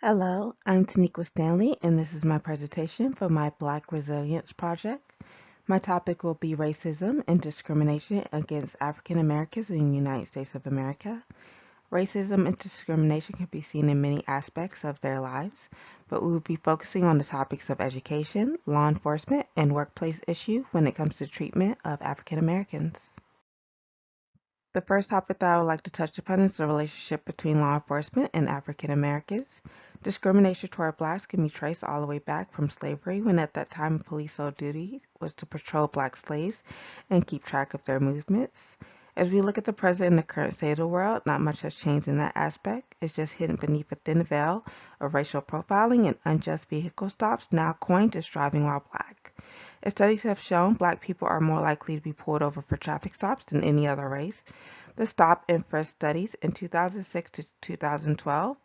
Hello, I'm Taniqua Stanley, and this is my presentation for my Black Resilience Project. My topic will be racism and discrimination against African Americans in the United States of America. Racism and discrimination can be seen in many aspects of their lives, but we will be focusing on the topics of education, law enforcement, and workplace issues when it comes to treatment of African Americans. The first topic that I would like to touch upon is the relationship between law enforcement and African Americans. Discrimination toward blacks can be traced all the way back from slavery, when at that time police sole duty was to patrol black slaves and keep track of their movements. As we look at the present and the current state of the world, not much has changed in that aspect. It's just hidden beneath a thin veil of racial profiling and unjust vehicle stops, now coined as driving while black. As studies have shown, black people are more likely to be pulled over for traffic stops than any other race. The stop and frisk studies in 2006 to 2012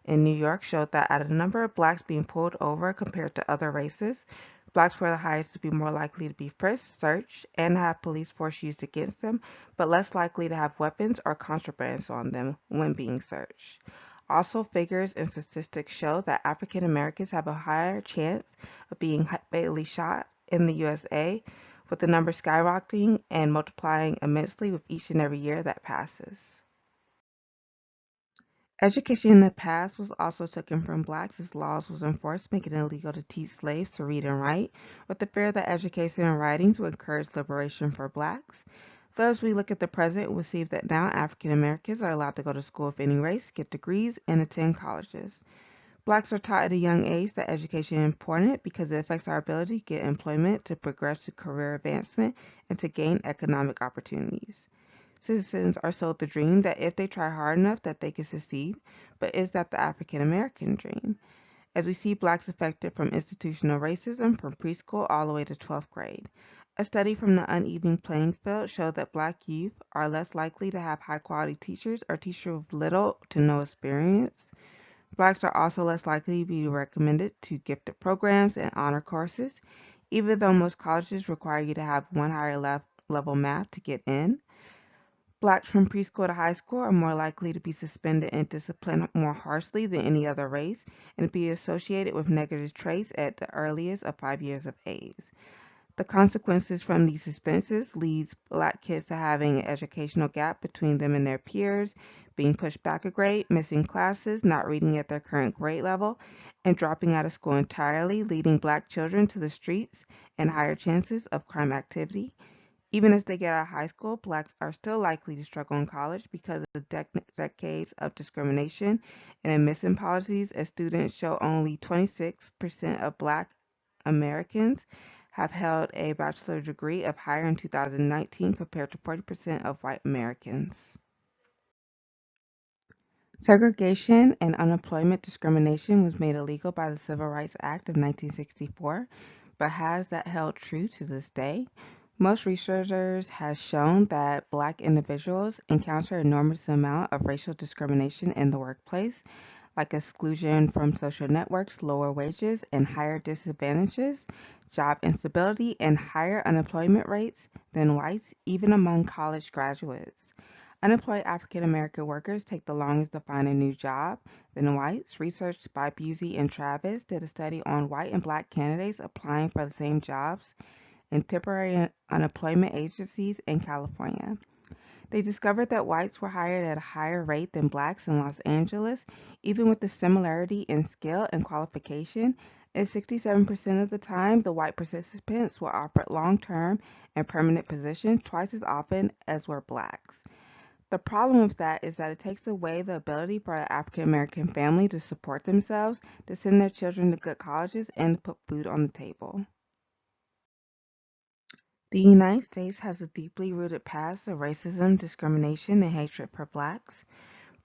in New York showed that out of the number of blacks being pulled over compared to other races, blacks were the highest to be more likely to be frisked, searched, and have police force used against them, but less likely to have weapons or contrabands on them when being searched. Also, figures and statistics show that African Americans have a higher chance of being fatally shot in the USA, with the number skyrocketing and multiplying immensely with each and every year that passes. Education in the past was also taken from blacks as laws was enforced, making it illegal to teach slaves to read and write, with the fear that education and writings would encourage liberation for blacks. Thus, we look at the present, we see that now African Americans are allowed to go to school of any race, get degrees, and attend colleges. Blacks are taught at a young age that education is important because it affects our ability to get employment, to progress to career advancement, and to gain economic opportunities. Citizens are sold the dream that if they try hard enough that they can succeed, but is that the African American dream? As we see blacks affected from institutional racism from preschool all the way to 12th grade. A study from the Uneven Playing Field showed that black youth are less likely to have high quality teachers or teachers with little to no experience. Blacks are also less likely to be recommended to gifted programs and honor courses, even though most colleges require you to have one higher level math to get in. Blacks from preschool to high school are more likely to be suspended and disciplined more harshly than any other race and be associated with negative traits at the earliest of 5 years of age. The consequences from these suspensions leads black kids to having an educational gap between them and their peers, being pushed back a grade, missing classes, not reading at their current grade level, and dropping out of school entirely, leading black children to the streets and higher chances of crime activity. Even as they get out of high school, blacks are still likely to struggle in college because of decades of discrimination and admission policies, as students show only 26% of black Americans have held a bachelor's degree of higher in 2019 compared to 40% of white Americans. Segregation and unemployment discrimination was made illegal by the Civil Rights Act of 1964, but has that held true to this day? Most researchers have shown that black individuals encounter an enormous amount of racial discrimination in the workplace, like exclusion from social networks, lower wages, and higher disadvantages, job instability, and higher unemployment rates than whites, even among college graduates. Unemployed African American workers take the longest to find a new job than whites. Research by Busey and Travis did a study on white and black candidates applying for the same jobs in temporary unemployment agencies in California. They discovered that whites were hired at a higher rate than blacks in Los Angeles, even with the similarity in skill and qualification. And 67% of the time, the white participants were offered long term and permanent positions twice as often as were blacks. The problem with that is that it takes away the ability for an African American family to support themselves, to send their children to good colleges, and to put food on the table. The United States has a deeply rooted past of racism, discrimination, and hatred for blacks.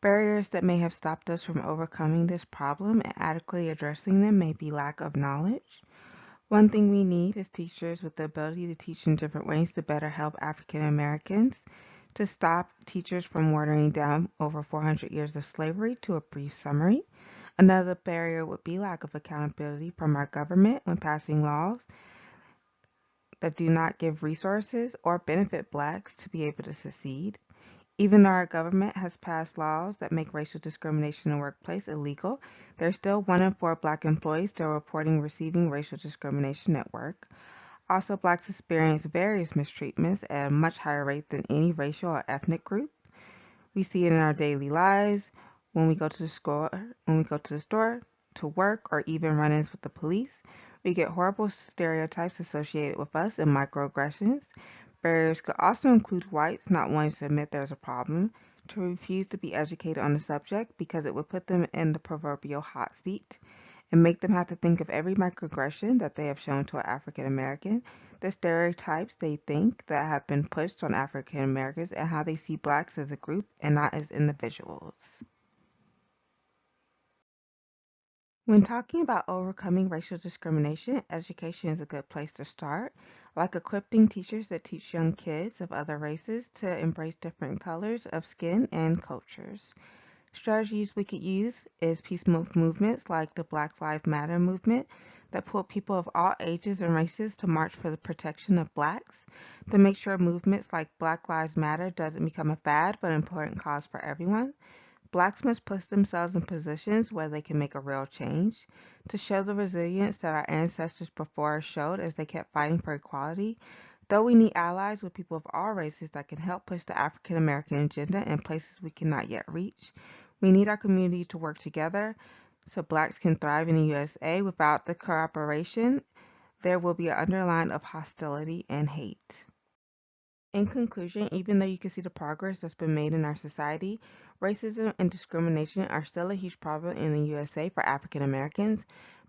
Barriers that may have stopped us from overcoming this problem and adequately addressing them may be lack of knowledge. One thing we need is teachers with the ability to teach in different ways to better help African Americans, to stop teachers from watering down over 400 years of slavery to a brief summary. Another barrier would be lack of accountability from our government when passing laws that do not give resources or benefit blacks to be able to succeed. Even though our government has passed laws that make racial discrimination in the workplace illegal, there's still 1 in 4 Black employees still reporting receiving racial discrimination at work. Also, Blacks experience various mistreatments at a much higher rate than any racial or ethnic group. We see it in our daily lives when we go to the store, to work, or even run-ins with the police. We get horrible stereotypes associated with us and microaggressions. Barriers could also include whites not wanting to admit there's a problem, to refuse to be educated on the subject because it would put them in the proverbial hot seat, and make them have to think of every microaggression that they have shown to an African American, the stereotypes they think that have been pushed on African Americans, and how they see blacks as a group and not as individuals. When talking about overcoming racial discrimination, education is a good place to start, like equipping teachers that teach young kids of other races to embrace different colors of skin and cultures. Strategies we could use is movements like the Black Lives Matter movement that pull people of all ages and races to march for the protection of blacks, to make sure movements like Black Lives Matter doesn't become a fad but an important cause for everyone. Blacks must put themselves in positions where they can make a real change, to show the resilience that our ancestors before us showed as they kept fighting for equality. Though we need allies with people of all races that can help push the African American agenda in places we cannot yet reach, we need our community to work together so blacks can thrive in the USA. Without the cooperation, there will be an underline of hostility and hate. In conclusion, even though you can see the progress that's been made in our society, racism and discrimination are still a huge problem in the USA for African Americans.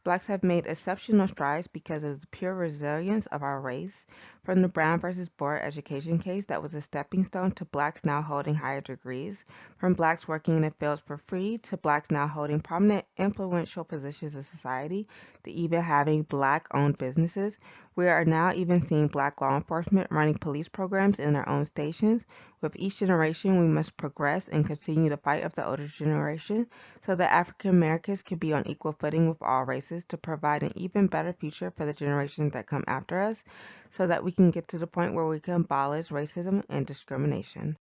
Blacks have made exceptional strides because of the pure resilience of our race. From the Brown versus Board education case that was a stepping stone to blacks now holding higher degrees, from blacks working in the fields for free to blacks now holding prominent, influential positions in society, to even having black-owned businesses, we are now even seeing black law enforcement running police programs in their own stations. With each generation, we must progress and continue the fight of the older generation so that African Americans can be on equal footing with all races to provide an even better future for the generations that come after us so that we can get to the point where we can abolish racism and discrimination.